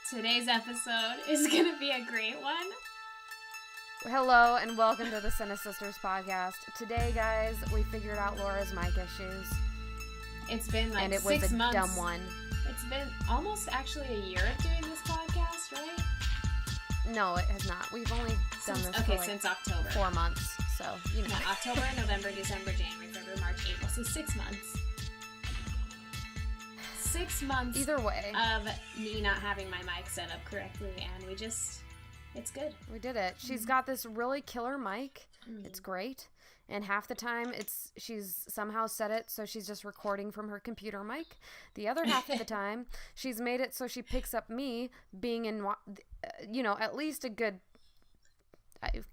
Today's episode is going to be a great one. Hello and welcome to the Cine Sisters podcast. Today, guys, we figured out Laura's mic issues. It's been like 6 months. And it was a dumb one. It's been almost actually a year of doing this podcast, right? No, it has not. We've only done this for since October. 4 months. So, you know. Yeah, October, November, December, January, February, March, April. So 6 months. 6 months. Either way. Of me not having my mic set up correctly, and it's good. We did it. She's got this really killer mic. It's great. And half the time she's somehow set it so she's just recording from her computer mic. The other half of the time she's made it so she picks up me being in, at least a good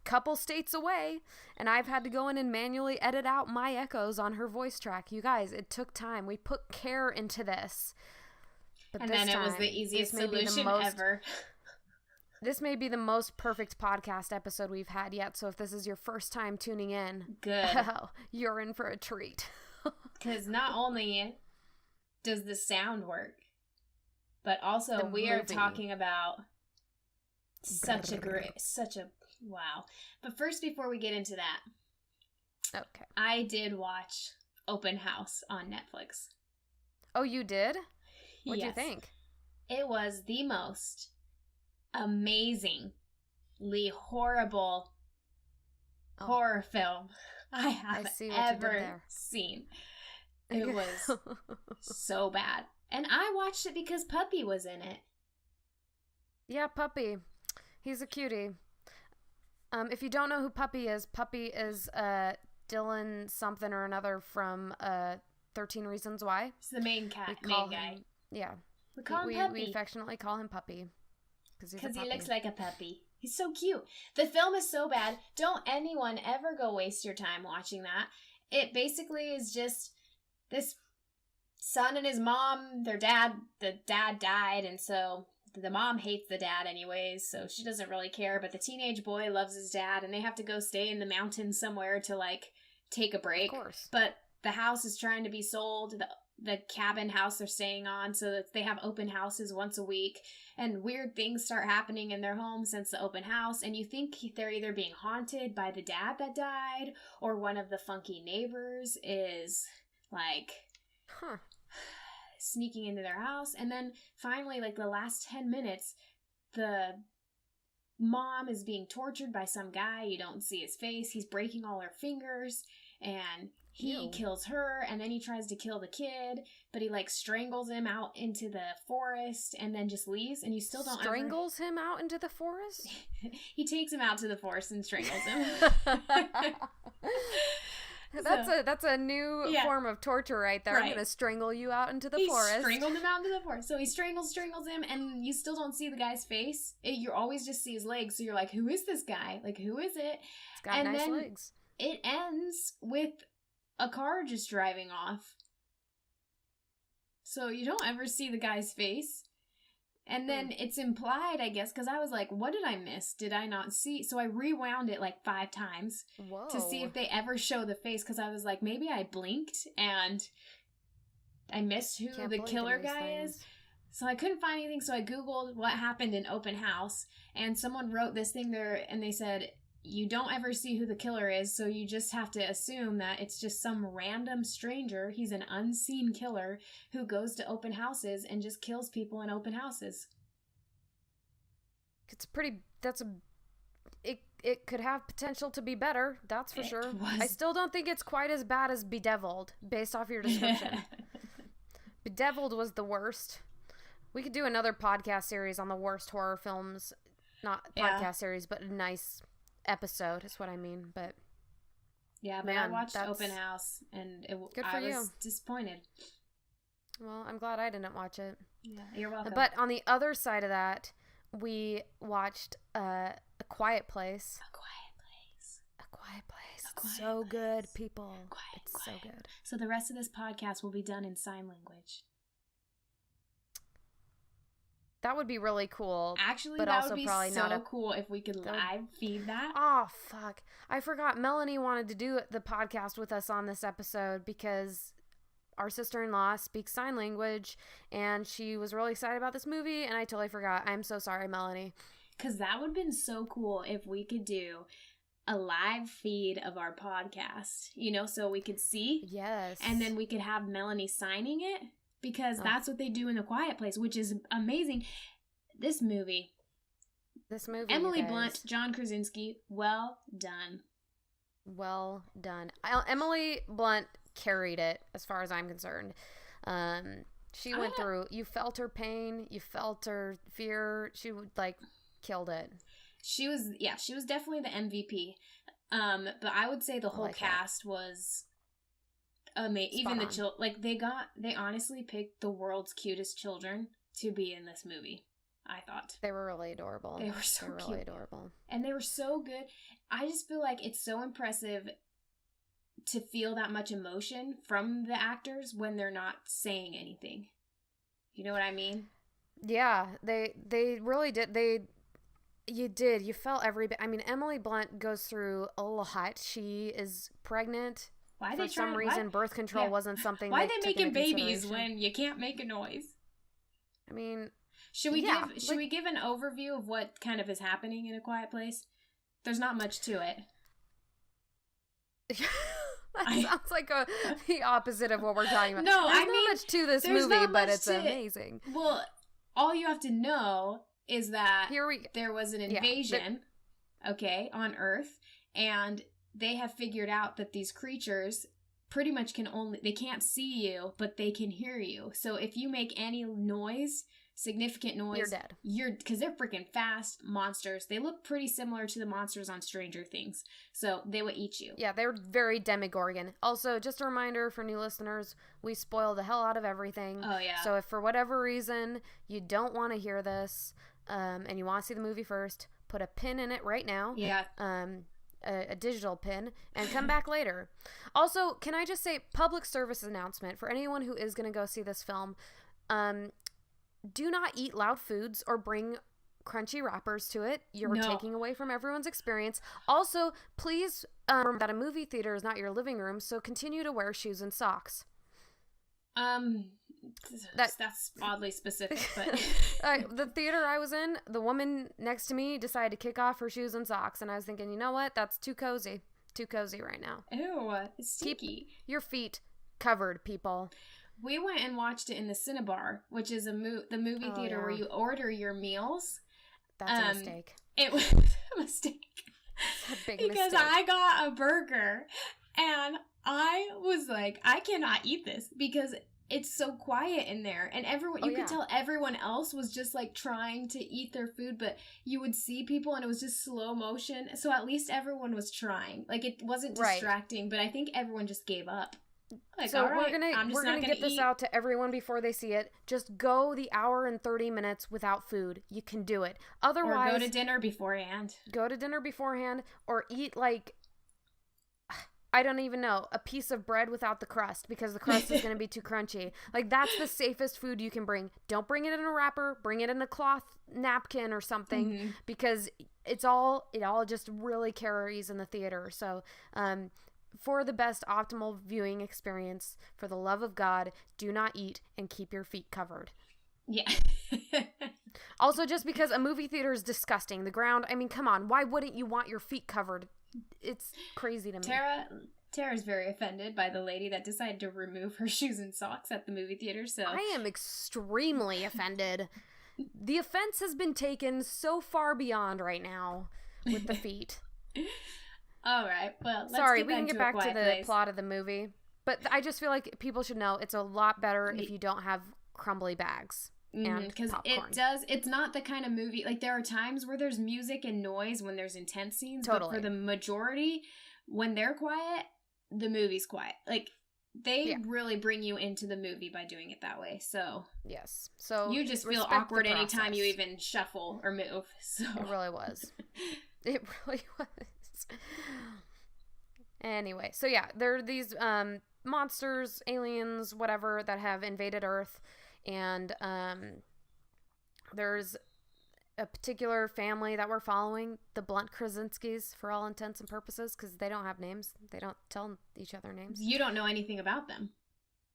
couple states away, and I've had to go in and manually edit out my echoes on her voice track. You guys, it took time. We put care into this. But and then it was the easiest solution ever. This may be the most perfect podcast episode we've had yet, so if this is your first time tuning in, good. You're in for a treat. Because not only does the sound work, but also we are talking about such a wow. But first, before we get into that, okay, I did watch Open House on Netflix. Oh, you did? What'd Yes. you think? It was the most amazingly horrible horror film I have ever seen. It was so bad. And I watched it because Puppy was in it. Yeah, Puppy. He's a cutie. If you don't know who Puppy is Dylan something or another from 13 Reasons Why. He's the main guy. Yeah. We call him Puppy. We affectionately call him Puppy. Because he looks like a puppy. He's so cute. The film is so bad. Don't anyone ever go waste your time watching that. It basically is just this son and his mom, the dad died, and so the mom hates the dad anyways, so she doesn't really care, but the teenage boy loves his dad, and they have to go stay in the mountains somewhere to, take a break. Of course. But the house is trying to be sold, the cabin house they're staying on, so that they have open houses once a week, and weird things start happening in their home since the open house, and you think they're either being haunted by the dad that died, or one of the funky neighbors is, sneaking into their house. And then finally, the last 10 minutes, the mom is being tortured by some guy. You don't see his face. He's breaking all her fingers, and he kills her, and then he tries to kill the kid, but he strangles him out into the forest and then just leaves, and you still don't strangles him out into the forest? He takes him out to the forest and strangles him. That's a new form of torture right there. Right. I'm going to strangle you out into the forest. He strangled him out into the forest. So he strangles him, and you still don't see the guy's face. You always just see his legs, so you're like, who is this guy? Who is it? It's got nice legs. It ends with a car just driving off. So you don't ever see the guy's face. And then it's implied, I guess, because I was like, what did I miss? Did I not see? So I rewound it 5 times to see if they ever show the face, because I was like, maybe I blinked and I missed who the killer guy is. So I couldn't find anything, so I Googled what happened in Open House, and someone wrote this thing there, and they said, you don't ever see who the killer is, so you just have to assume that it's just some random stranger. He's an unseen killer who goes to open houses and just kills people in open houses. It could have potential to be better, that's for sure. I still don't think it's quite as bad as Bedeviled, based off your description. Bedeviled was the worst. We could do another podcast series on the worst horror films. Not podcast series, but a nice episode is what I mean. But yeah, but I watched Open House, and I was disappointed. Well, I'm glad I didn't watch it. Yeah, you're welcome. But on the other side of that, we watched A Quiet Place. A Quiet Place. A Quiet Place. It's so good, people. It's so good. So the rest of this podcast will be done in sign language. That would be really cool. Actually, but that also would be probably so cool if we could live feed that. Oh, fuck. I forgot. Melanie wanted to do the podcast with us on this episode because our sister-in-law speaks sign language, and she was really excited about this movie, and I totally forgot. I'm so sorry, Melanie. Because that would have been so cool if we could do a live feed of our podcast, so we could see. Yes. And then we could have Melanie signing it, because that's what they do in The Quiet Place, which is amazing. This movie, Emily Blunt, John Krasinski, well done. Well done. Emily Blunt carried it as far as I'm concerned. She went through, you felt her pain, you felt her fear. She killed it. She was definitely the MVP. But I would say the whole cast was amazing. Even the children, they honestly picked the world's cutest children to be in this movie. I thought they were really adorable. They were so cute. Really adorable, and they were so good. I just feel like it's so impressive to feel that much emotion from the actors when they're not saying anything. You know what I mean? Yeah, they really did. You felt every bit. I mean, Emily Blunt goes through a lot. She is pregnant. For some reason, birth control wasn't something. Why are they making babies when you can't make a noise? I mean, should we give an overview of what kind of is happening in A Quiet Place? There's not much to it. That sounds like the opposite of what we're talking about. No, there's not much to this movie, but it's amazing. Well, all you have to know is that there was an invasion, on Earth, and they have figured out that these creatures pretty much they can't see you, but they can hear you. So if you make any noise, significant noise, you're dead. Because they're freaking fast monsters. They look pretty similar to the monsters on Stranger Things. So they will eat you. Yeah, they're very Demogorgon. Also, just a reminder for new listeners, we spoil the hell out of everything. Oh, yeah. So if for whatever reason you don't want to hear this, and you want to see the movie first, put a pin in it right now. Yeah. A digital pin, and come back later. Also, can I just say, public service announcement for anyone who is going to go see this film, do not eat loud foods or bring crunchy wrappers to it. You're taking away from everyone's experience. Also, please remember that a movie theater is not your living room, so continue to wear shoes and socks. That's oddly specific, but the theater I was in, the woman next to me decided to kick off her shoes and socks, and I was thinking, you know what? That's too cozy right now. Ew, it's sticky. Keep your feet covered, people. We went and watched it in the Cinnabar, which is the movie theater where you order your meals. That's a mistake. It was a mistake. It's a big mistake. Because I got a burger, and I was like, I cannot eat this because it's so quiet in there, and everyone you could tell everyone else was just trying to eat their food, but you would see people and it was just slow motion, so at least everyone was trying. It wasn't distracting, but I think everyone just gave up. So we're gonna get this out to everyone before they see it. Just go the hour and 30 minutes without food. You can do it. Otherwise, or go to dinner beforehand. Or eat I don't even know, a piece of bread without the crust, because the crust is going to be too crunchy. That's the safest food you can bring. Don't bring it in a wrapper. Bring it in a cloth napkin or something, because it all just really carries in the theater. So, for the best optimal viewing experience, for the love of God, do not eat and keep your feet covered. Yeah. Also, just because a movie theater is disgusting, the ground, I mean, come on, why wouldn't you want your feet covered? It's crazy to me. Tara's very offended by the lady that decided to remove her shoes and socks at the movie theater, so I am extremely offended. The offense has been taken so far beyond right now with the feet. All right, well, we can get back to the plot of the movie. But I just feel like people should know it's a lot better if you don't have crumbly bags. Because it's not the kind of movie, there are times where there's music and noise when there's intense scenes, but for the majority, when they're quiet, the movie's quiet. They really bring you into the movie by doing it that way. So yes, so you just feel awkward anytime you even shuffle or move. So it really was. It really was. Anyway, so there are these monsters, aliens, whatever, that have invaded Earth. And there's a particular family that we're following, the Blunt Krasinskis, for all intents and purposes, because they don't have names. They don't tell each other names. You don't know anything about them.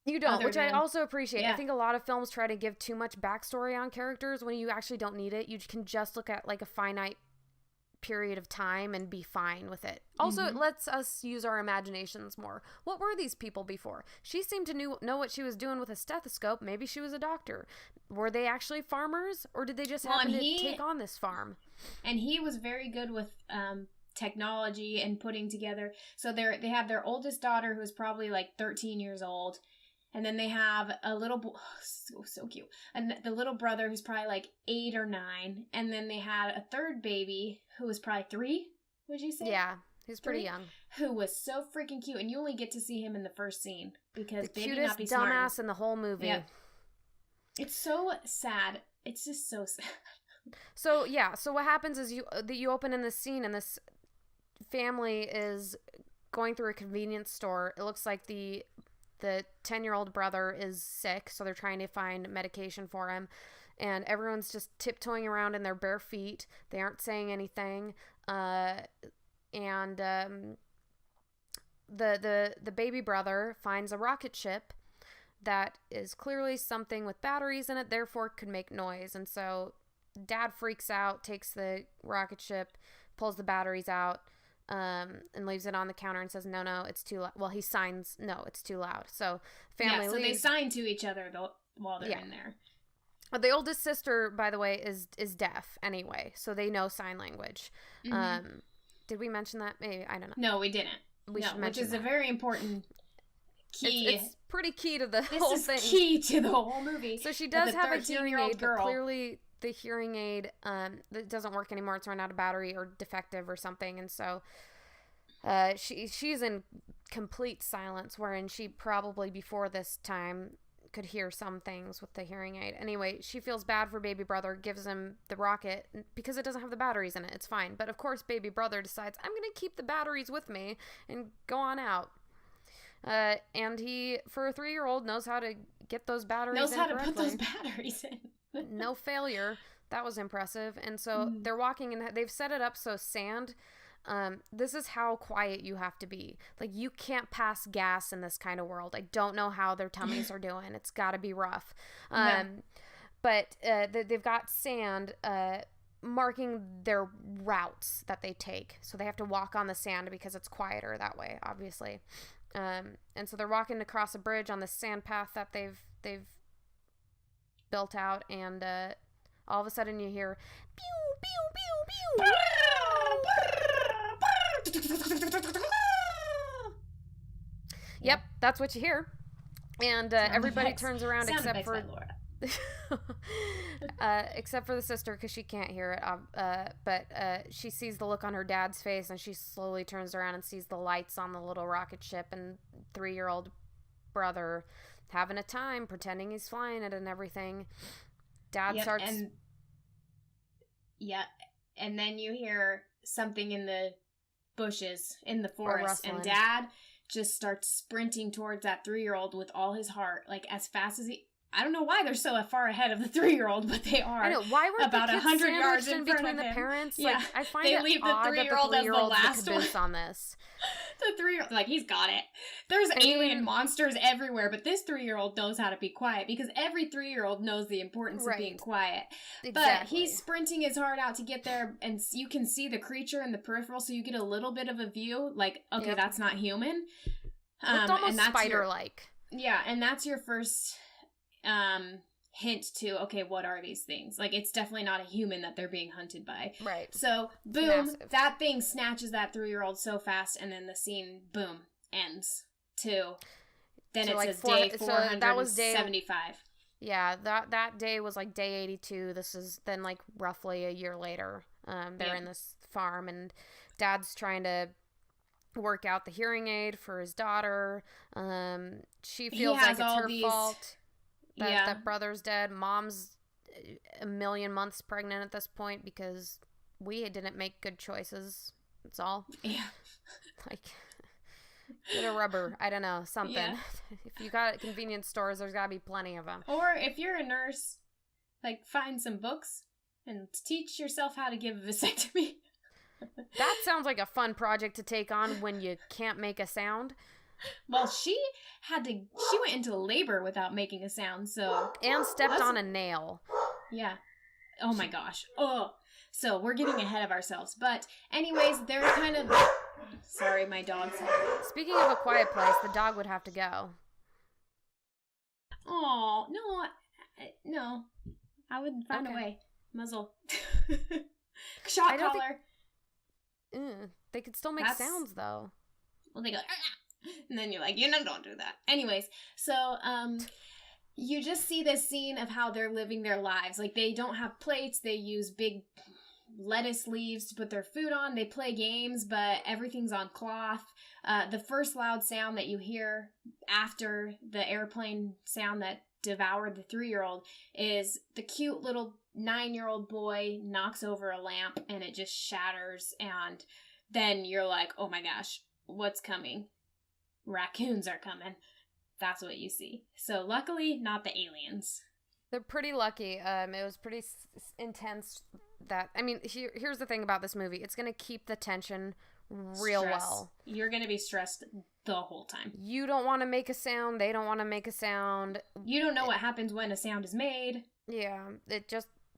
You don't, which I also appreciate. Yeah. I think a lot of films try to give too much backstory on characters when you actually don't need it. You can just look at like a finite period of time and be fine with it. Also, it lets us use our imaginations more. What were these people before? She seemed to know what she was doing with a stethoscope. Maybe she was a doctor. Were they actually farmers, or did they just happen to take on this farm? And he was very good with technology and putting together. So they have their oldest daughter, who's probably like 13 years old. And then they have a little so cute. And the little brother who's probably like 8 or 9. And then they had a third baby who was probably 3, would you say? Yeah, he's pretty young. Who was so freaking cute. And you only get to see him in the first scene. Because the cutest dumbass in the whole movie. Yeah. It's so sad. It's just so sad. So, yeah. So what happens is you open in this scene and this family is going through a convenience store. It looks like the 10-year-old brother is sick, so they're trying to find medication for him, and everyone's just tiptoeing around in their bare feet. They aren't saying anything, the baby brother finds a rocket ship that is clearly something with batteries in it, therefore could make noise, and so dad freaks out, takes the rocket ship, pulls the batteries out, and leaves it on the counter and says, no, it's too loud. Well, he signs, no, it's too loud. So family leaves. They sign to each other while they're in there. The oldest sister, by the way, is deaf anyway, so they know sign language. Did we mention that? Maybe, I don't know. No, we didn't. We should mention which is a very important key. It's pretty key to the whole thing. This is key to the whole movie. So she does have a hearing aid, but clearly the hearing aid that doesn't work anymore. It's run out of battery or defective or something, and so she's in complete silence, wherein she probably before this time could hear some things with the hearing aid. Anyway, she feels bad for baby brother, gives him the rocket because it doesn't have the batteries in it. It's fine, but of course baby brother decides, I'm gonna keep the batteries with me and go on out. And he, for a 3-year-old, knows how to get those batteries in correctly. Put those batteries in. No failure. That was impressive. And so they're walking, and they've set it up so sand. This is how quiet you have to be. Like, you can't pass gas in this kind of world. I don't know how their tummies are doing. It's got to be rough. But they've got sand marking their routes that they take. So they have to walk on the sand because it's quieter that way, obviously. And so they're walking across a bridge on the sand path that they've built out, and all of a sudden you hear pew pew pew pew. Yep, that's what you hear. And everybody turns around except for except for the sister, because she can't hear it. But she sees the look on her dad's face, and she slowly turns around and sees the lights on the little rocket ship, and 3-year-old brother having a time pretending he's flying it and everything. Dad starts. And then you hear something in the bushes in the forest, and Dad just starts sprinting towards that 3-year-old with all his heart, like as fast as he. I don't know why they're so far ahead of the 3-year-old, but they are. I know. Why were about the kids 100 yards in between the parents? Yeah. Like, I find it odd that the 3-year-old is the caboose on this. The 3-year-old, like, he's got it. There's alien monsters everywhere, but this 3-year-old knows how to be quiet, because every 3-year-old knows the importance of being quiet. Exactly. But he's sprinting his heart out to get there, and you can see the creature in the peripheral, so you get a little bit of a view, like, okay, that's not human. It's almost spider-like. Yeah, and that's your first hint to, okay, what are these things? Like, it's definitely not a human that they're being hunted by. Right. So, boom, that thing snatches that 3-year-old so fast, and then the scene, boom, ends. Then so it says day 475. So that was day 75. Yeah, that day was like day 82. This is then like roughly a year later. They're in this farm, and Dad's trying to work out the hearing aid for his daughter. She feels like it's her fault. That brother's dead. Mom's a million months pregnant at this point because we didn't make good choices. That's all. Yeah. Like, get a rubber. I don't know. Something. Yeah. If you got it at convenience stores, there's got to be plenty of them. Or if you're a nurse, like, find some books and teach yourself how to give a vasectomy. That sounds like a fun project to take on when you can't make a sound. Well, she went into labor without making a sound, so. And stepped on a nail. Yeah. Oh my gosh. Oh. So we're getting ahead of ourselves. But anyways, they're kind of. Sorry, my dog's. Speaking of A Quiet Place, the dog would have to go. Oh, no. I would find a way. Muzzle. Shot collar. They could still make sounds, though. Well, they go, and then you're like, don't do that. Anyways, so, you just see this scene of how they're living their lives. Like, they don't have plates. They use big lettuce leaves to put their food on. They play games, but everything's on cloth. The first loud sound that you hear after the airplane sound that devoured the 3-year-old is the cute little 9-year-old boy knocks over a lamp and it just shatters, and then you're like, oh my gosh, what's coming? Raccoons are coming. That's what you see. So luckily, not the aliens. They're pretty lucky. It was pretty intense. Here's the thing about this movie. It's going to keep the tension real well. You're going to be stressed the whole time. You don't want to make a sound. They don't want to make a sound. You don't know what happens when a sound is made. Yeah.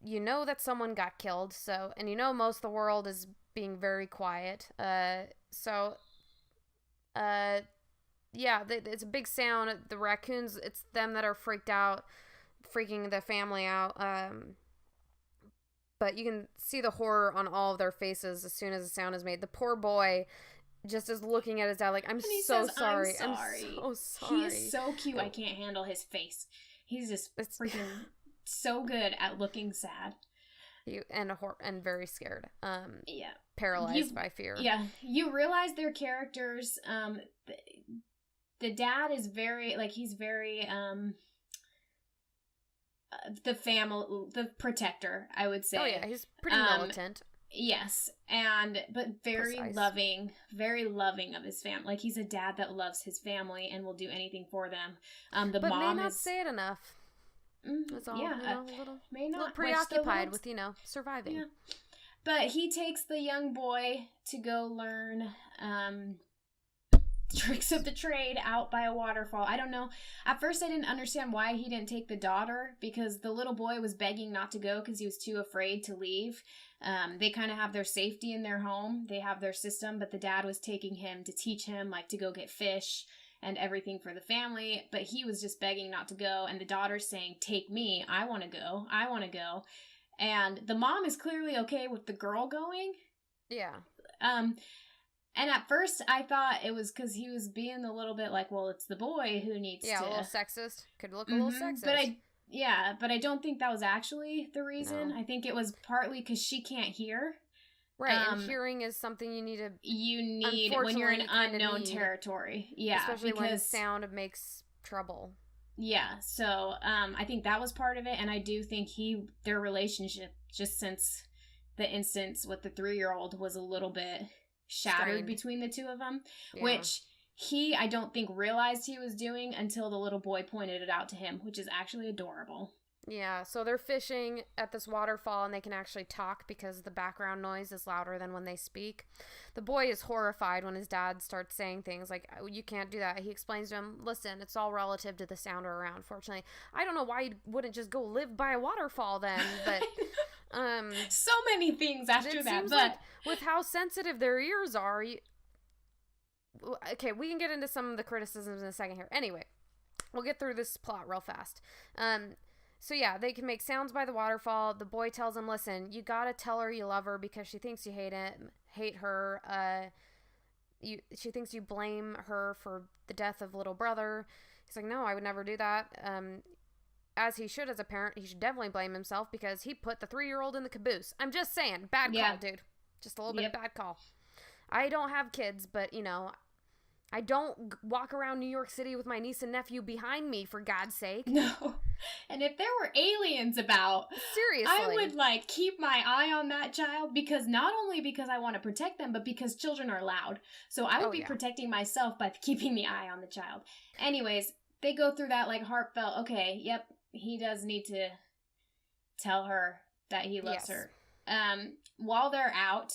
You know that someone got killed. So, and most of the world is being very quiet. Yeah, it's a big sound. The raccoons, it's them that are freaking the family out. But you can see the horror on all of their faces as soon as the sound is made. The poor boy just is looking at his dad like, I'm so sorry. I'm so sorry. He's so cute. I can't handle his face. He's just freaking so good at looking sad. And very scared. Yeah. Paralyzed by fear. Yeah. You realize their characters, the dad is very, he's very, the protector, I would say. Oh yeah, he's pretty militant. Yes, but very loving of his family. Like, he's a dad that loves his family and will do anything for them. But mom may not say it enough. That's all. Yeah, may not preoccupied with surviving. Yeah. But he takes the young boy to go learn tricks of the trade out by a waterfall. I don't know. At first I didn't understand why he didn't take the daughter, because the little boy was begging not to go because he was too afraid to leave. They kind of have their safety in their home. They have their system, but the dad was taking him to teach him to go get fish and everything for the family, but he was just begging not to go, and the daughter's saying, take me, I want to go. And the mom is clearly okay with the girl going. Yeah. And at first, I thought it was because he was being a little bit like, well, it's the boy who needs to... Yeah, a little sexist. Could look a little sexist. But I don't think that was actually the reason. No. I think it was partly because she can't hear. Right, and hearing is something you need when you're in unknown territory. Yeah, especially when sound makes trouble. Yeah, so I think that was part of it, and I do think their relationship, just since the instance with the 3-year-old, was a little bit shattered between the two of them, which I don't think realized he was doing until the little boy pointed it out to him, which is actually adorable. Yeah, so they're fishing at this waterfall and they can actually talk because the background noise is louder than when they speak. The boy is horrified when his dad starts saying things like, oh, you can't do that. He explains to him, listen, it's all relative to the sound around. Fortunately, I don't know why you wouldn't just go live by a waterfall then, but... so many things after that, but... like with how sensitive their ears are... Okay, we can get into some of the criticisms in a second here. Anyway, we'll get through this plot real fast. So yeah, they can make sounds by the waterfall. The boy tells him, listen, you gotta tell her you love her because she thinks you hate her. She thinks you blame her for the death of little brother. He's like, no, I would never do that. As he should as a parent, he should definitely blame himself because he put the 3-year-old in the caboose. I'm just saying, bad call, dude. Just a little bit of bad call. I don't have kids, but, I don't walk around New York City with my niece and nephew behind me, for God's sake. No. And if there were aliens about, seriously, I would, keep my eye on that child, because not only because I want to protect them, but because children are loud. So I would be protecting myself by keeping the eye on the child. Anyways, they go through that, heartfelt, okay, yep, he does need to tell her that he loves her. While they're out...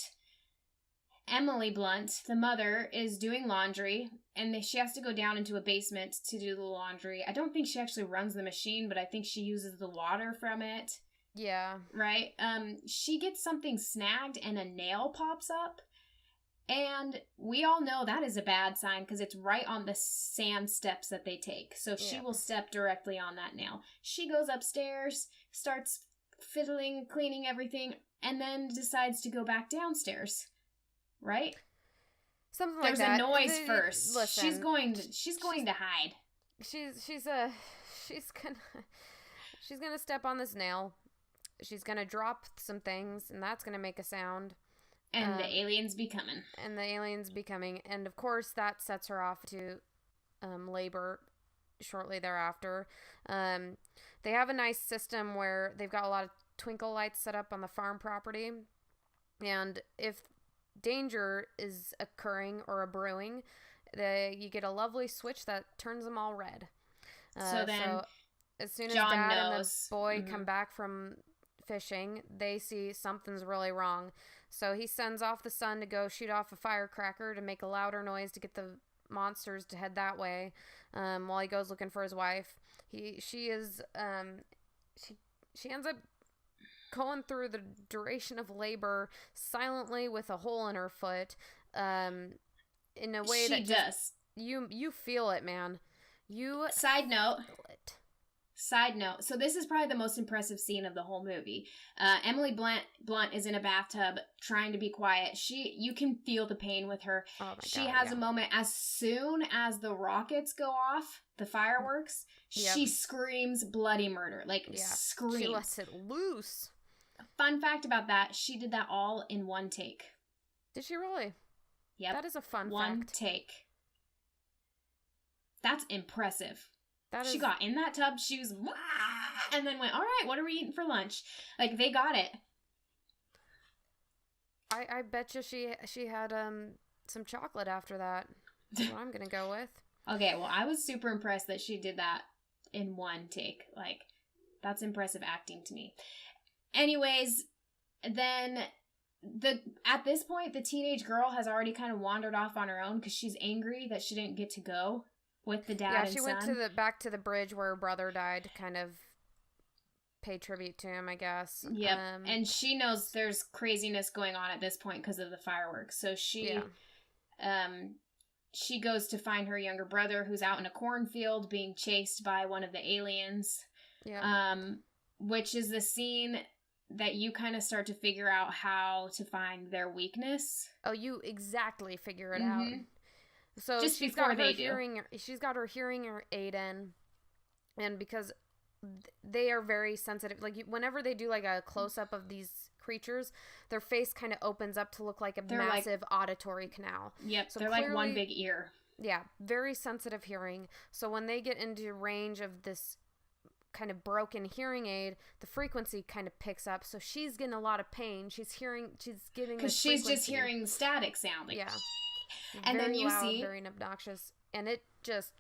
Emily Blunt, the mother, is doing laundry, and she has to go down into a basement to do the laundry. I don't think she actually runs the machine, but I think she uses the water from it. Yeah. Right? She gets something snagged and a nail pops up. And we all know that is a bad sign because it's right on the sand steps that they take. So she will step directly on that nail. She goes upstairs, starts fiddling, cleaning everything, and then decides to go back downstairs. Right? Something like that. There's a noise first. Listen, she's going to hide. She's gonna step on this nail. She's gonna drop some things, and that's gonna make a sound. And the aliens be coming. And of course that sets her off to labor shortly thereafter. They have a nice system where they've got a lot of twinkle lights set up on the farm property, and if danger is occurring or a brewing, you get a lovely switch that turns them all red. So as soon as John Dad knows. and the boy come back from fishing, they see something's really wrong. So he sends off the son to go shoot off a firecracker to make a louder noise to get the monsters to head that way. While he goes looking for his wife, she ends up going through the duration of labor silently with a hole in her foot, in a way that just, you feel it, man. Side note, so this is probably the most impressive scene of the whole movie. Emily Blunt is in a bathtub trying to be quiet. You can feel the pain with her. Oh my she God, has a moment as soon as the rockets go off, the fireworks, she screams bloody murder. Screams. She lets it loose. Fun fact about that, she did that all in one take. Did she really? Yep. That is a fun fact. One take. That's impressive. She got in that tub, she was, wah, and then went, all right, what are we eating for lunch? Like, they got it. I bet you she had some chocolate after that. That's what I'm going to go with. Okay, well, I was super impressed that she did that in one take. Like, that's impressive acting to me. Anyways, then at this point, the teenage girl has already kind of wandered off on her own because she's angry that she didn't get to go with the dad and son. Yeah, she went back to the bridge where her brother died to kind of pay tribute to him, I guess. Yep. And she knows there's craziness going on at this point because of the fireworks. So she goes to find her younger brother who's out in a cornfield being chased by one of the aliens. Yeah. Which is the scene that you kind of start to figure out how to find their weakness. Oh, you exactly figure it out. So just before they do. She's got her hearing aid in, and because they are very sensitive, like whenever they do like a close up of these creatures, their face kind of opens up to look like a massive auditory canal. Yep, so they're like one big ear. Yeah, very sensitive hearing. So when they get into range of this kind of broken hearing aid, the frequency kind of picks up. So she's getting a lot of pain. She's getting because she's just hearing static sound. Like, yeah. And very then you loud, see very obnoxious, and it just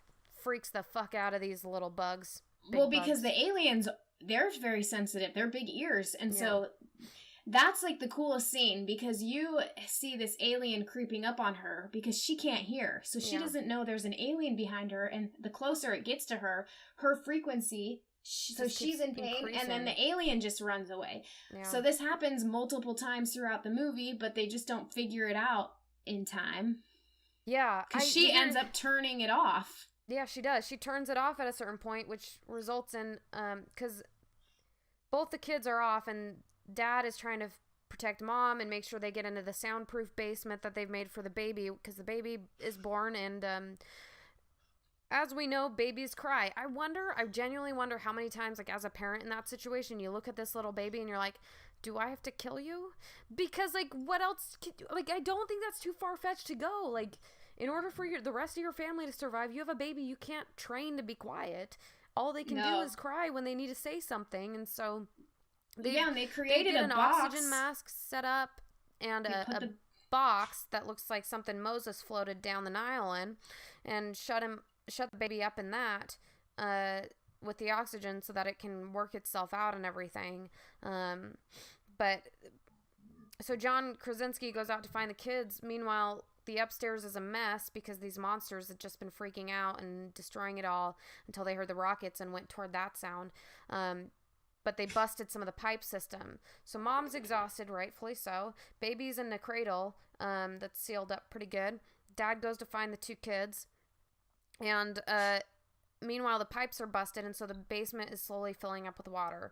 freaks the fuck out of these little bugs. Because the aliens, they're very sensitive. They're big ears, and so that's like the coolest scene because you see this alien creeping up on her because she can't hear, so she doesn't know there's an alien behind her, and the closer it gets to her, her frequency. So she's in pain, increasing. And then the alien just runs away. Yeah. So this happens multiple times throughout the movie, but they just don't figure it out in time. Yeah. Because she ends up turning it off. Yeah, she does. She turns it off at a certain point, which results in, because both the kids are off, and Dad is trying to protect Mom and make sure they get into the soundproof basement that they've made for the baby, because the baby is born, and, as we know, babies cry. I genuinely wonder how many times, like, as a parent in that situation, you look at this little baby and you're like, do I have to kill you? Because, like, what else? I don't think that's too far-fetched to go. Like, in order for the rest of your family to survive, you have a baby. You can't train to be quiet. All they can do is cry when they need to say something. And so, and they created an oxygen mask set up and a box that looks like something Moses floated down the Nile in, and shut the baby up in that with the oxygen so that it can work itself out and everything. But so John Krasinski goes out to find the kids. Meanwhile, the upstairs is a mess because these monsters had just been freaking out and destroying it all until they heard the rockets and went toward that sound. But they busted some of the pipe system. So mom's exhausted, rightfully so. Baby's in the cradle that's sealed up pretty good. Dad goes to find the two kids. And meanwhile, the pipes are busted, and so the basement is slowly filling up with water.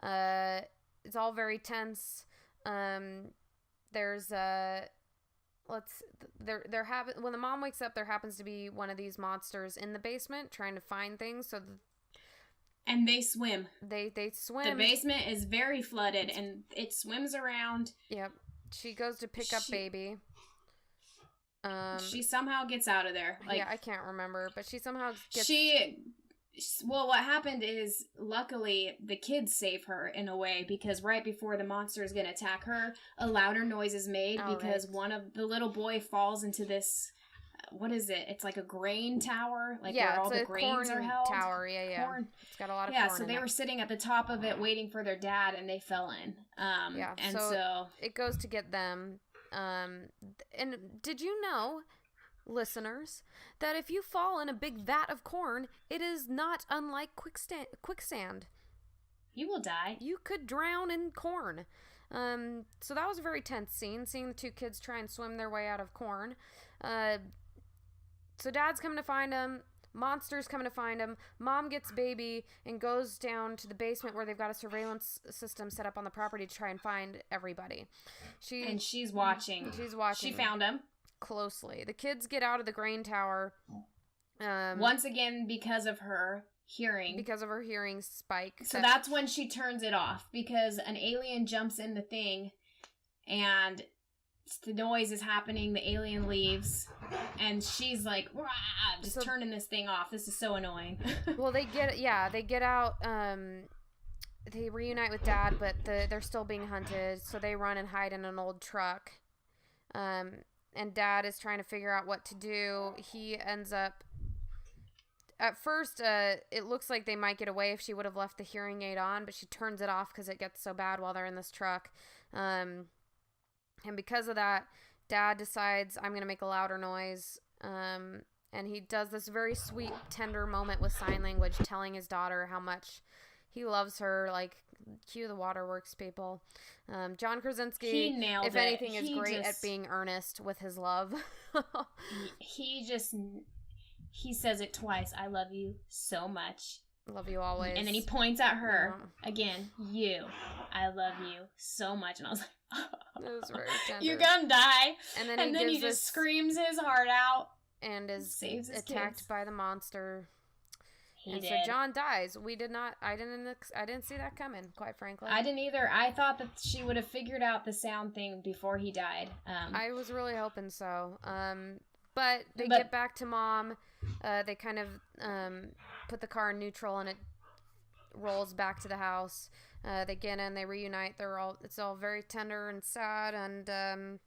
It's all very tense. There's when the mom wakes up, there happens to be one of these monsters in the basement trying to find things. And they swim. They swim. The basement is very flooded, and it swims around. Yep. She goes to pick up baby. She somehow gets out of there. Yeah, I can't remember, but she somehow gets... Well, what happened is, luckily, the kids save her in a way, because right before the monster is going to attack her, a louder noise is made because one of the little boy falls into this... What is it? It's like a grain tower, where all the grains are held. Tower. Yeah. Corn. It's got a lot of corn. Yeah, so they were sitting at the top of it waiting for their dad, and they fell in. And so it goes to get them. And did you know, listeners, that if you fall in a big vat of corn, it is not unlike quicksand. You will die. You could drown in corn. So that was a very tense scene, seeing the two kids try and swim their way out of corn. So dad's coming to find him. Monster's coming to find him. Mom gets baby and goes down to the basement where they've got a surveillance system set up on the property to try and find everybody. She's watching. She found him. Closely. The kids get out of the grain tower. Once again, because of her hearing. Because of her hearing spike. So that's when she turns it off, because an alien jumps in the thing, and the noise is happening, the alien leaves, and she's like, just turning this thing off. This is so annoying. Well, they get out, they reunite with dad, but they're still being hunted, so they run and hide in an old truck. And dad is trying to figure out what to do. He ends up, at first, it looks like they might get away if she would have left the hearing aid on, but she turns it off because it gets so bad while they're in this truck. And because of that, dad decides, I'm going to make a louder noise. And he does this very sweet, tender moment with sign language, telling his daughter how much he loves her. Like, cue the waterworks, people. John Krasinski, he nailed if anything, is great at being earnest with his love. He says it twice. I love you so much. Love you always. And then he points at her again. I love you so much. And I was like, it was very tender. You're gonna die. And then he just screams his heart out and is attacked by the monster. So John dies. I didn't see that coming, quite frankly. I didn't either. I thought that she would have figured out the sound thing before he died. I was really hoping so. But they get back to mom. They kind of put the car in neutral, and it rolls back to the house. They get in, they reunite. It's all very tender and sad, and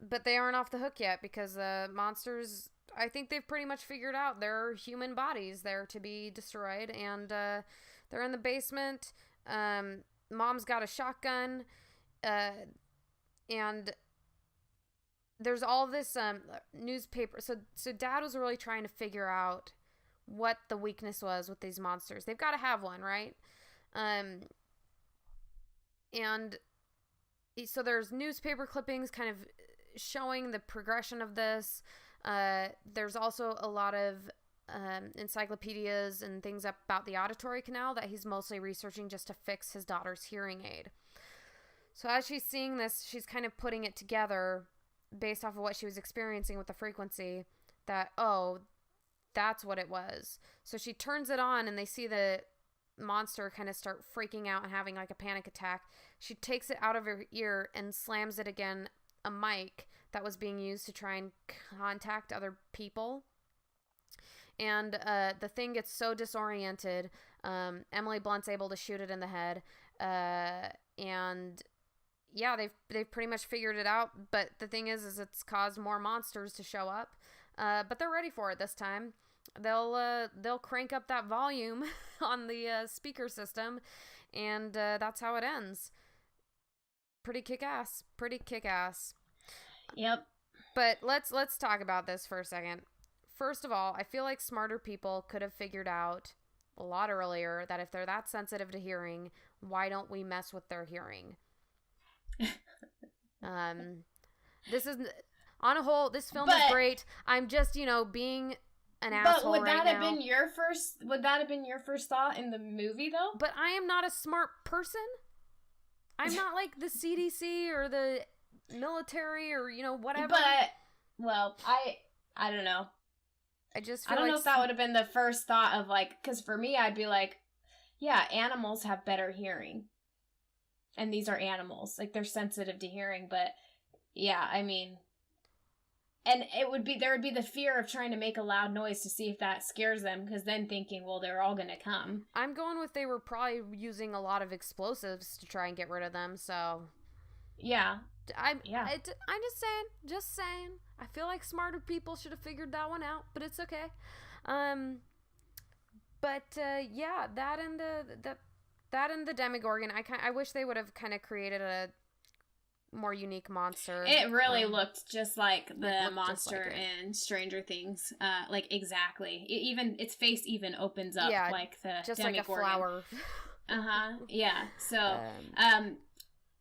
but they aren't off the hook yet, because the monsters, I think they've pretty much figured out they're human bodies there to be destroyed, and they're in the basement. Mom's got a shotgun, and there's all this newspaper. So dad was really trying to figure out what the weakness was with these monsters. They've got to have one, right? And so there's newspaper clippings kind of showing the progression of this. There's also a lot of encyclopedias and things about the auditory canal that he's mostly researching just to fix his daughter's hearing aid. So as she's seeing this, she's kind of putting it together based off of what she was experiencing with the frequency, that, that's what it was. So she turns it on, and they see the monster kind of start freaking out and having like a panic attack. She takes it out of her ear and slams it again, a mic that was being used to try and contact other people. And the thing gets so disoriented. Emily Blunt's able to shoot it in the head. And yeah, they've pretty much figured it out. But the thing is it's caused more monsters to show up. But they're ready for it this time. They'll crank up that volume on the speaker system, and that's how it ends. Pretty kick-ass. Yep. But let's talk about this for a second. First of all, I feel like smarter people could have figured out a lot earlier that if they're that sensitive to hearing, why don't we mess with their hearing? This is, on a whole, this film is great. I'm just, being an asshole right now. But would that have been your first thought in the movie, though? But I am not a smart person. I'm not like the CDC or the military or, whatever. But, well, I don't know. I just feel I don't know if that would have been the first thought of, like, because for me, I'd be like, yeah, animals have better hearing. And these are animals. Like, they're sensitive to hearing, but, yeah, I mean... And there would be the fear of trying to make a loud noise to see if that scares them, because then thinking, well, they're all gonna come. I'm going with they were probably using a lot of explosives to try and get rid of them, so... Yeah. I'm just saying. I feel like smarter people should have figured that one out, but it's okay. Yeah, that and the Demogorgon. I wish they would have kind of created a more unique monster. It really looked just like the monster in Stranger Things. Like exactly. Even its face even opens up like the just Demogorgon. Like a flower. Yeah. So,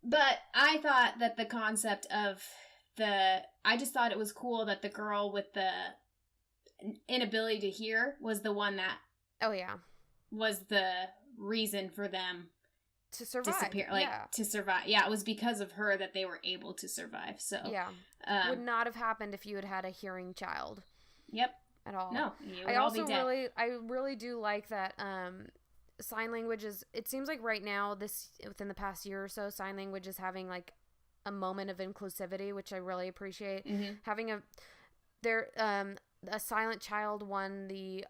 but I thought that the concept of I just thought it was cool that the girl with the inability to hear was the one that was the reason for them to survive. Disappear, to survive. Yeah, it was because of her that they were able to survive. So would not have happened if you had a hearing child. Yep. At all. No, I really do like that. Sign language is. It seems like right now, within the past year or so, sign language is having like a moment of inclusivity, which I really appreciate. Mm-hmm. Having a Silent Child won the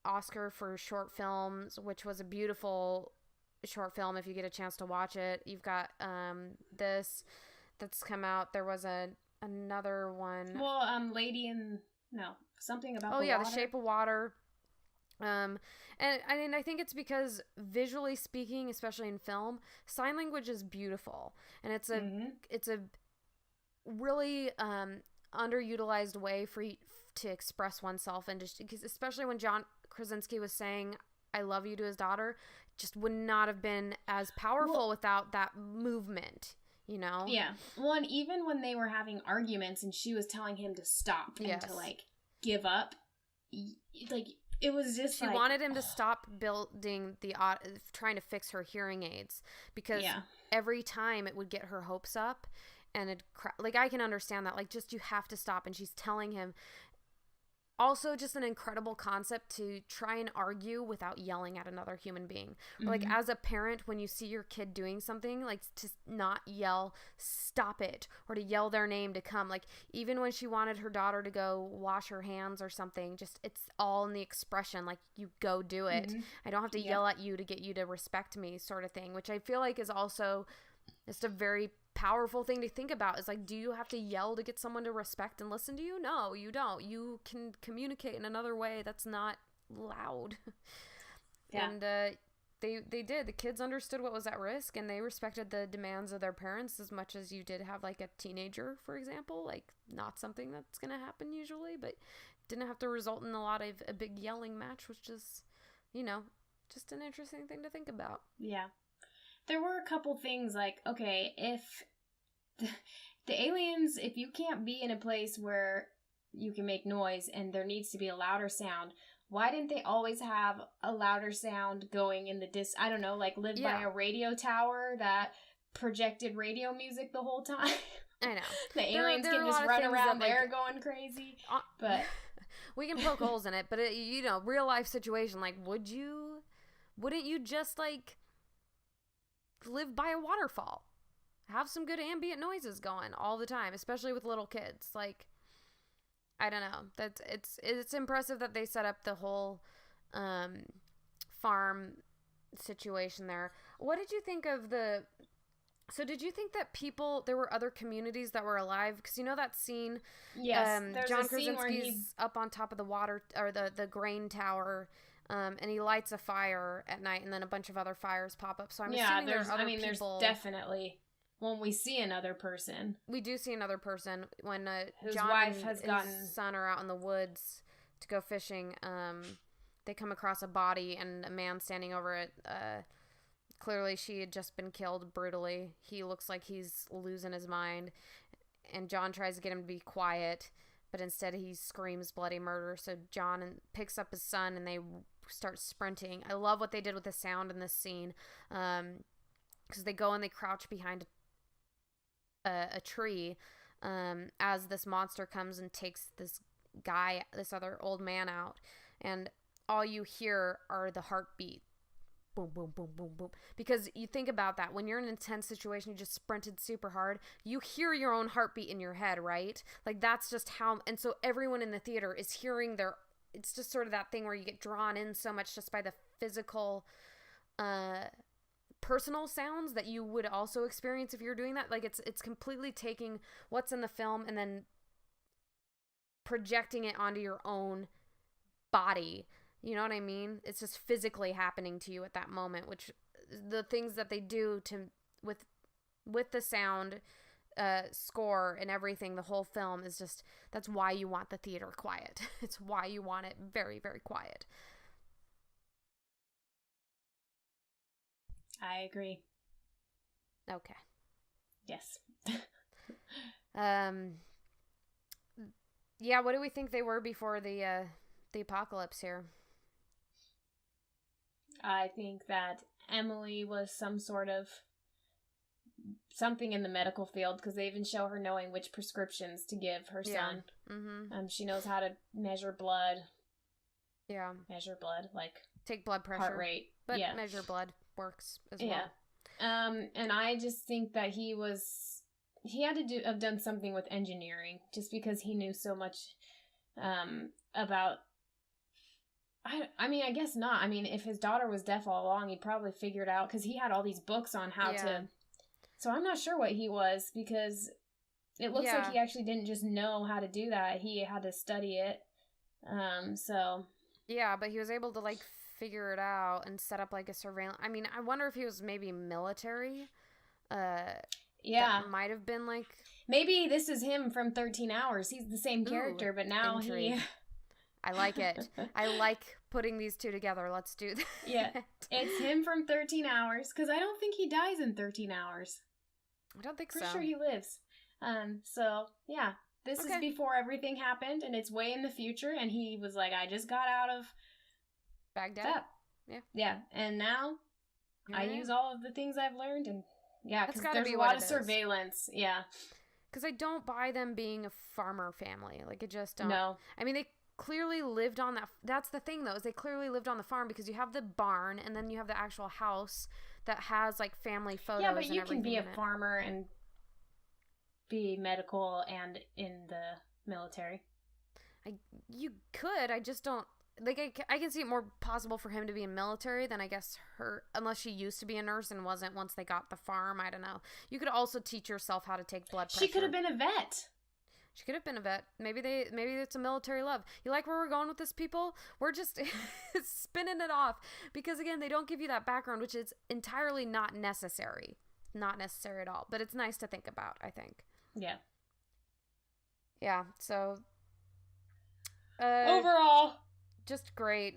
Oscar for short films, which was a beautiful short film. If you get a chance to watch it, you've got this that's come out. There was another one. Well, something about the water. The Shape of Water. And I think it's because visually speaking, especially in film, sign language is beautiful, and it's a really underutilized way to express oneself, and just because, especially when John Krasinski was saying "I love you" to his daughter, just would not have been as powerful without that movement. Yeah. Well, and even when they were having arguments and she was telling him to stop and to like give up, like. It was just she wanted him to stop building trying to fix her hearing aids, because every time it would get her hopes up, and I can understand that, like, just you have to stop, and she's telling him. Also, just an incredible concept to try and argue without yelling at another human being. Or, like, as a parent, when you see your kid doing something, like, to not yell, "Stop it," or to yell their name to come. Like, even when she wanted her daughter to go wash her hands or something, just, it's all in the expression. Like, you go do it. I don't have to yell at you to get you to respect me, sort of thing, which I feel like is also just a very powerful thing to think about. Is like, do you have to yell to get someone to respect and listen to you? No, you don't. You can communicate in another way that's not loud. And they did. The kids understood what was at risk, and they respected the demands of their parents as much as you did have like a teenager, for example. Like, not something that's gonna happen usually, but didn't have to result in a big yelling match, which is, just an interesting thing to think about. Yeah. There were a couple things like, okay, if the aliens, if you can't be in a place where you can make noise and there needs to be a louder sound, why didn't they always have a louder sound going in the I don't know, like live by a radio tower that projected radio music the whole time? I know. The aliens can just run around there going crazy. But we can poke holes in it, but real life situation, like, wouldn't you just like live by a waterfall, have some good ambient noises going all the time, especially with little kids? Like, I don't know, it's impressive that they set up the whole farm situation there. What did you think of did you think that there were other communities that were alive? Because that scene, John Krasinski's up on top of the water, or the grain tower, and he lights a fire at night, and then a bunch of other fires pop up. So I'm assuming there are other people. There's definitely when we see another person. We do see another person when whose John wife and has his son are out in the woods to go fishing. They come across a body and a man standing over it. Clearly, she had just been killed brutally. He looks like he's losing his mind, and John tries to get him to be quiet, but instead he screams bloody murder. So John picks up his son, and they start sprinting. I love what they did with the sound in this scene, because they go and they crouch behind a tree as this monster comes and takes this other old man out, and all you hear are the heartbeat. Boom, boom, boom, boom, boom. Because you think about that. When you're in an intense situation, you just sprinted super hard, you hear your own heartbeat in your head, right? Like, that's just how... And so everyone in the theater is hearing their... It's just sort of that thing where you get drawn in so much just by the physical, personal sounds that you would also experience if you're doing that. Like, it's completely taking what's in the film and then projecting it onto your own body. You know what I mean? It's just physically happening to you at that moment, which the things that they do with the sound, score and everything, the whole film is just, that's why you want the theater quiet. It's why you want it very, very quiet. I agree. Okay. Yes. Yeah, what do we think they were before the apocalypse here? I think that Emily was some sort of something in the medical field, because they even show her knowing which prescriptions to give her son. Mm-hmm. She knows how to measure blood. Yeah. Measure blood, like take blood pressure. Heart rate. But yeah. Measure blood works as well. Yeah. And I just think that he had to have done something with engineering, just because he knew so much about... I mean, I guess not. I mean, if his daughter was deaf all along, he probably figured out, because he had all these books on how to... So I'm not sure what he was, because it looks like he actually didn't just know how to do that. He had to study it. So... Yeah, but he was able to, like, figure it out and set up, like, a surveillance... I mean, I wonder if he was maybe military. That might have been, like... Maybe this is him from 13 Hours. He's the same character, but now intrigue. I like it. I like putting these two together. Let's do that. Yeah. It's him from 13 Hours, because I don't think he dies in 13 Hours. I don't think Pretty sure he lives. So, yeah. This is before everything happened, and it's way in the future, and he was like, I just got out of Baghdad. Yeah. Yeah. And now I use all of the things I've learned, and because there's be a lot of surveillance. Yeah. Because I don't buy them being a farmer family. Like, it just don't. No. I mean, they clearly lived on that. That's the thing, though, is they clearly lived on the farm, because you have the barn and then you have the actual house that has, like, family photos. Yeah, but you can be a farmer and be medical and in the military. You could. I just don't. Like, I can see it more possible for him to be in military than, I guess, her, unless she used to be a nurse and wasn't once they got the farm. I don't know. You could also teach yourself how to take blood pressure. She could have been a vet. She could have been a vet. Maybe it's a military love. You like where we're going with this, people? We're just spinning it off, because, again, they don't give you that background, which is entirely not necessary. Not necessary at all. But it's nice to think about, I think. Yeah. Yeah, so... overall... Just great.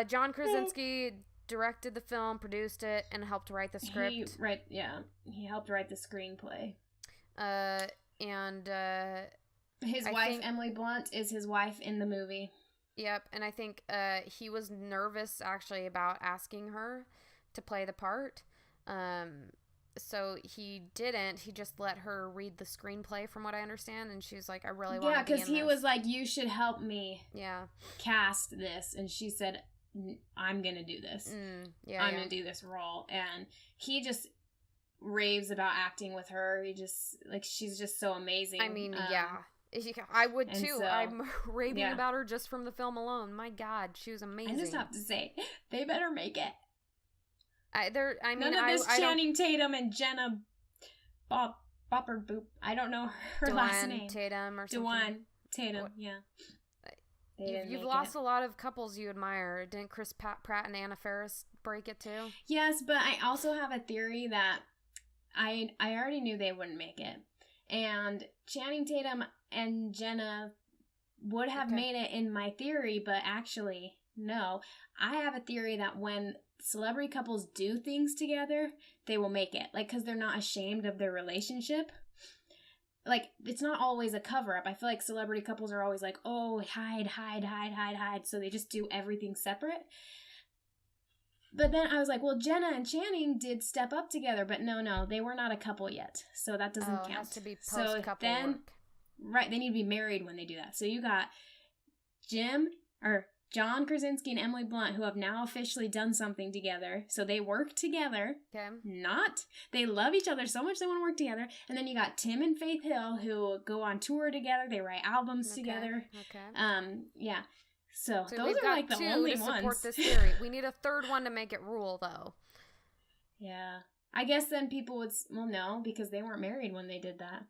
John Krasinski directed the film, produced it, and helped write the script. He helped write the screenplay. And his wife, Emily Blunt, is his wife in the movie. Yep, and I think he was nervous, actually, about asking her to play the part. So he didn't. He just let her read the screenplay, from what I understand, and she was like, I really want to be in this. Yeah, because he was like, you should help me cast this, and she said, I'm going to do this. I'm going to do this role. And he just raves about acting with her. He just, like, she's just so amazing. I mean, I would too. So, I'm raving about her just from the film alone. My God, she was amazing. I just have to say, they better make it. None of this Channing Tatum and Jenna Bopper Boop. I don't know her last name. Tatum or something. Dewan Tatum, yeah. You've lost a lot of couples you admire. Didn't Chris Pratt and Anna Faris break it too? Yes, but I also have a theory that I already knew they wouldn't make it. And Channing Tatum and Jenna would have made it in my theory, but actually, no. I have a theory that when celebrity couples do things together, they will make it. Like, because they're not ashamed of their relationship. Like, it's not always a cover-up. I feel like celebrity couples are always like, oh, hide. So they just do everything separate. But then I was like, well, Jenna and Channing did step up together, but no, they were not a couple yet. So that doesn't count. It has to be post-couple work. Right, they need to be married when they do that. So you got John Krasinski and Emily Blunt, who have now officially done something together. So they work together. Okay. They love each other so much they want to work together. And then you got Tim and Faith Hill, who go on tour together. They write albums together. Okay. Yeah. So those are like the only ones. Support this theory. We need a third one to make it rule, though. Yeah. I guess then people would... Well, no, because they weren't married when they did that.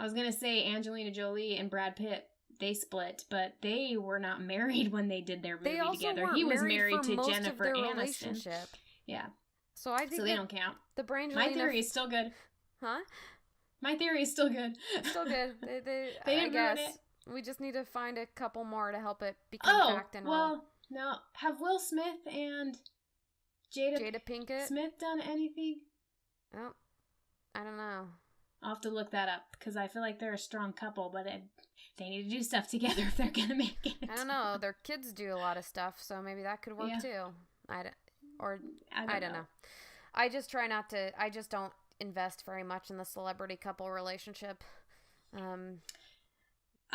I was going to say Angelina Jolie and Brad Pitt, they split, but they were not married when they did their movie together. He was married to Jennifer Aniston. Yeah. So I think they don't count. The Brangelina... My theory is still good. Huh? My theory is still good. Still good. They didn't ruin it. We just need to find a couple more to help it become fact and well, no. Have Will Smith and Jada Pinkett Smith done anything? Oh, I don't know. I'll have to look that up because I feel like they're a strong couple, but they need to do stuff together if they're gonna make it. I don't know. Their kids do a lot of stuff, so maybe that could work too. I don't know. I just try not to. I just don't invest very much in the celebrity couple relationship.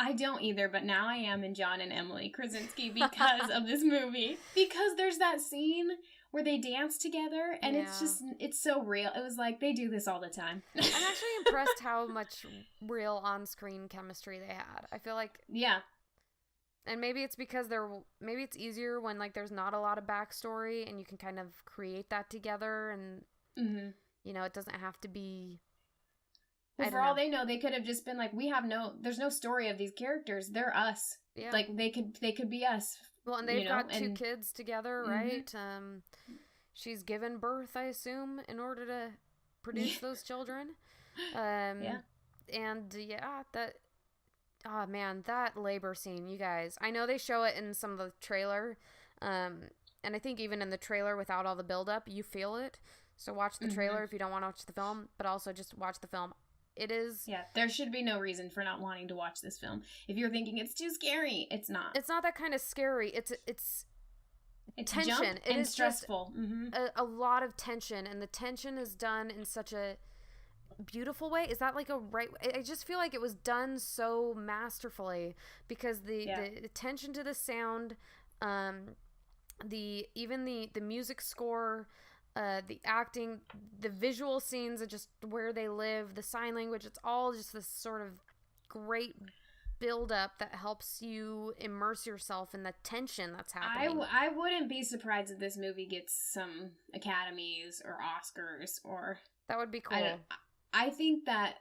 I don't either, but now I am in John and Emily Krasinski because of this movie. Because there's that scene where they dance together, and it's so real. It was like, they do this all the time. I'm actually impressed how much real on-screen chemistry they had. I feel like... Yeah. And maybe it's because maybe it's easier when, like, there's not a lot of backstory, and you can kind of create that together, and, you know, it doesn't have to be... Well, for all they know, they could have just been like, there's no story of these characters. They're us. Yeah. Like, they could be us. Well, and they've got two kids together, right? She's given birth, I assume, in order to produce those children. Yeah. And, oh, man, that labor scene, you guys. I know they show it in some of the trailer. And I think even in the trailer, without all the buildup, you feel it. So watch the trailer if you don't want to watch the film, but also just watch the film. It is... Yeah, there should be no reason for not wanting to watch this film. If you're thinking it's too scary, it's not. It's not that kind of scary. It's tension. Jump and stressful. A lot of tension, and the tension is done in such a beautiful way. Is that like a right... I just feel like it was done so masterfully because the attention to the sound, the music score... the acting, the visual scenes of just where they live, the sign language, it's all just this sort of great build-up that helps you immerse yourself in the tension that's happening. I wouldn't be surprised if this movie gets some Academies or Oscars or... That would be cool. I think that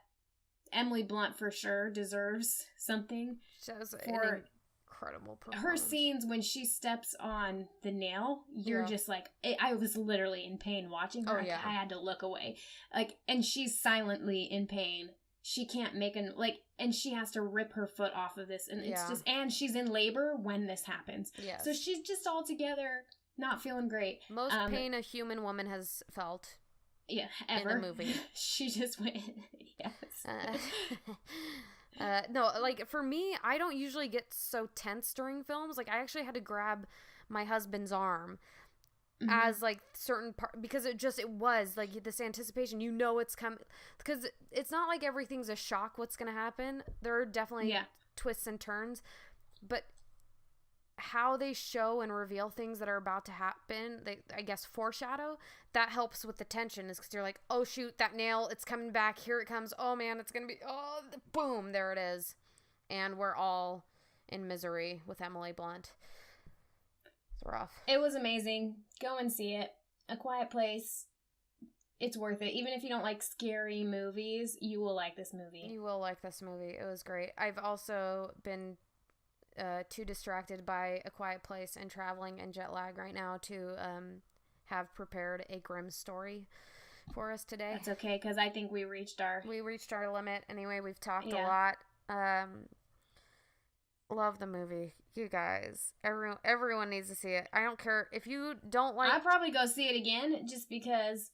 Emily Blunt for sure deserves something. She has an incredible performance. Her scenes when she steps on the nail, you're just like... I was literally in pain watching her. I had to look away. Like, and she's silently in pain. She can't make and she has to rip her foot off of this, and it's just, and she's in labor when this happens. Yes. So she's just all together not feeling great. Most pain a human woman has felt. Yeah, ever. In a movie. She just went, yes. No, like, for me, I don't usually get so tense during films. Like, I actually had to grab my husband's arm as, like, certain part, because it was, like, this anticipation, you know it's coming, because it's not like everything's a shock what's gonna happen. There are definitely twists and turns, but how they show and reveal things that are about to happen, they, I guess, foreshadow, that helps with the tension, is because you're like, oh shoot, that nail, it's coming back, here it comes, oh man, it's gonna be, oh, boom, there it is. And we're all in misery with Emily Blunt. It's rough. It was amazing. Go and see it. A Quiet Place. It's worth it. Even if you don't like scary movies, you will like this movie. You will like this movie. It was great. I've also been too distracted by A Quiet Place and traveling and jet lag right now to have prepared a grim story for us today. That's okay, because I think we reached our limit. Anyway, we've talked a lot. Love the movie, you guys. Everyone needs to see it. I don't care if you don't like. I'll probably go see it again just because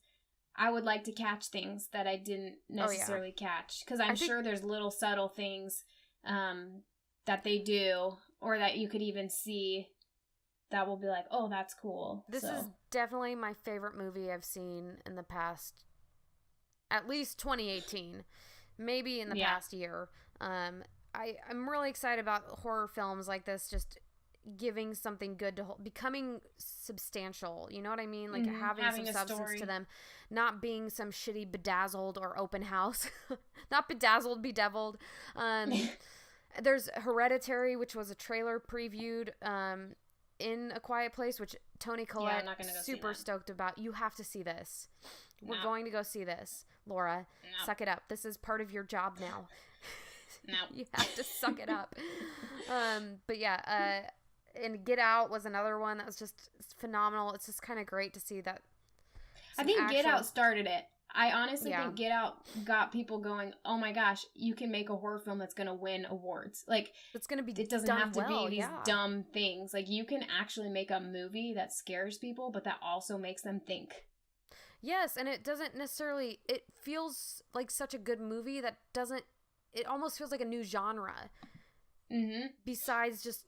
I would like to catch things that I didn't necessarily catch. Because I'm sure there's little subtle things that they do, or that you could even see, that will be like, oh, that's cool. This is definitely my favorite movie I've seen in the past, at least 2018, maybe in the past year. I'm really excited about horror films like this, just giving something good to becoming substantial. You know what I mean? Like having some substance story to them, not being some shitty Bedazzled or Open House. Not Bedazzled, Bedeviled. There's Hereditary, which was a trailer previewed in A Quiet Place, which Toni Collette super stoked about. You have to see this. We're going to go see this. Laura, suck it up. This is part of your job now. No. You have to suck it up. But yeah, and Get Out was another one that was just phenomenal. It's just kind of great to see that. I think Get Out started it. I honestly think Get Out got people going, oh my gosh, you can make a horror film that's going to win awards. Like, it's going to be it doesn't have to be these dumb things. Like, you can actually make a movie that scares people, but that also makes them think. Yes, and it doesn't necessarily, it feels like such a good movie that doesn't, it almost feels like a new genre. Mm-hmm. Besides just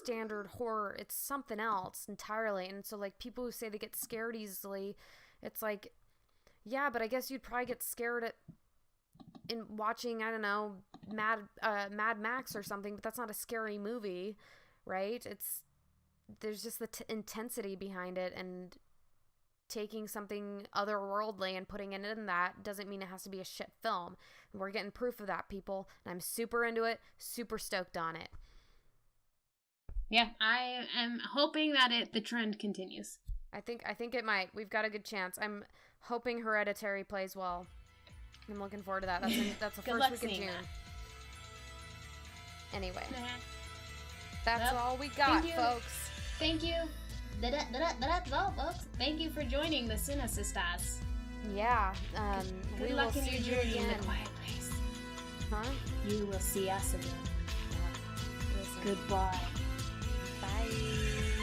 standard horror, it's something else entirely. And so, like, people who say they get scared easily, it's like, yeah, but I guess you'd probably get scared in watching, I don't know, Mad Max or something, but that's not a scary movie, right? There's just the intensity behind it, and taking something otherworldly and putting it in that doesn't mean it has to be a shit film. And we're getting proof of that, people. And I'm super into it, super stoked on it. Yeah, I am hoping that the trend continues. I think it might. We've got a good chance. I'm hoping Hereditary plays well. I'm looking forward to that. That's the first week of June. Anyway, that's all we got, folks. Thank you. That's all, folks. Thank you for joining the Cinesistas. Yeah. Good luck in your journey in the quiet place. Huh? You will see us again. Goodbye. Bye.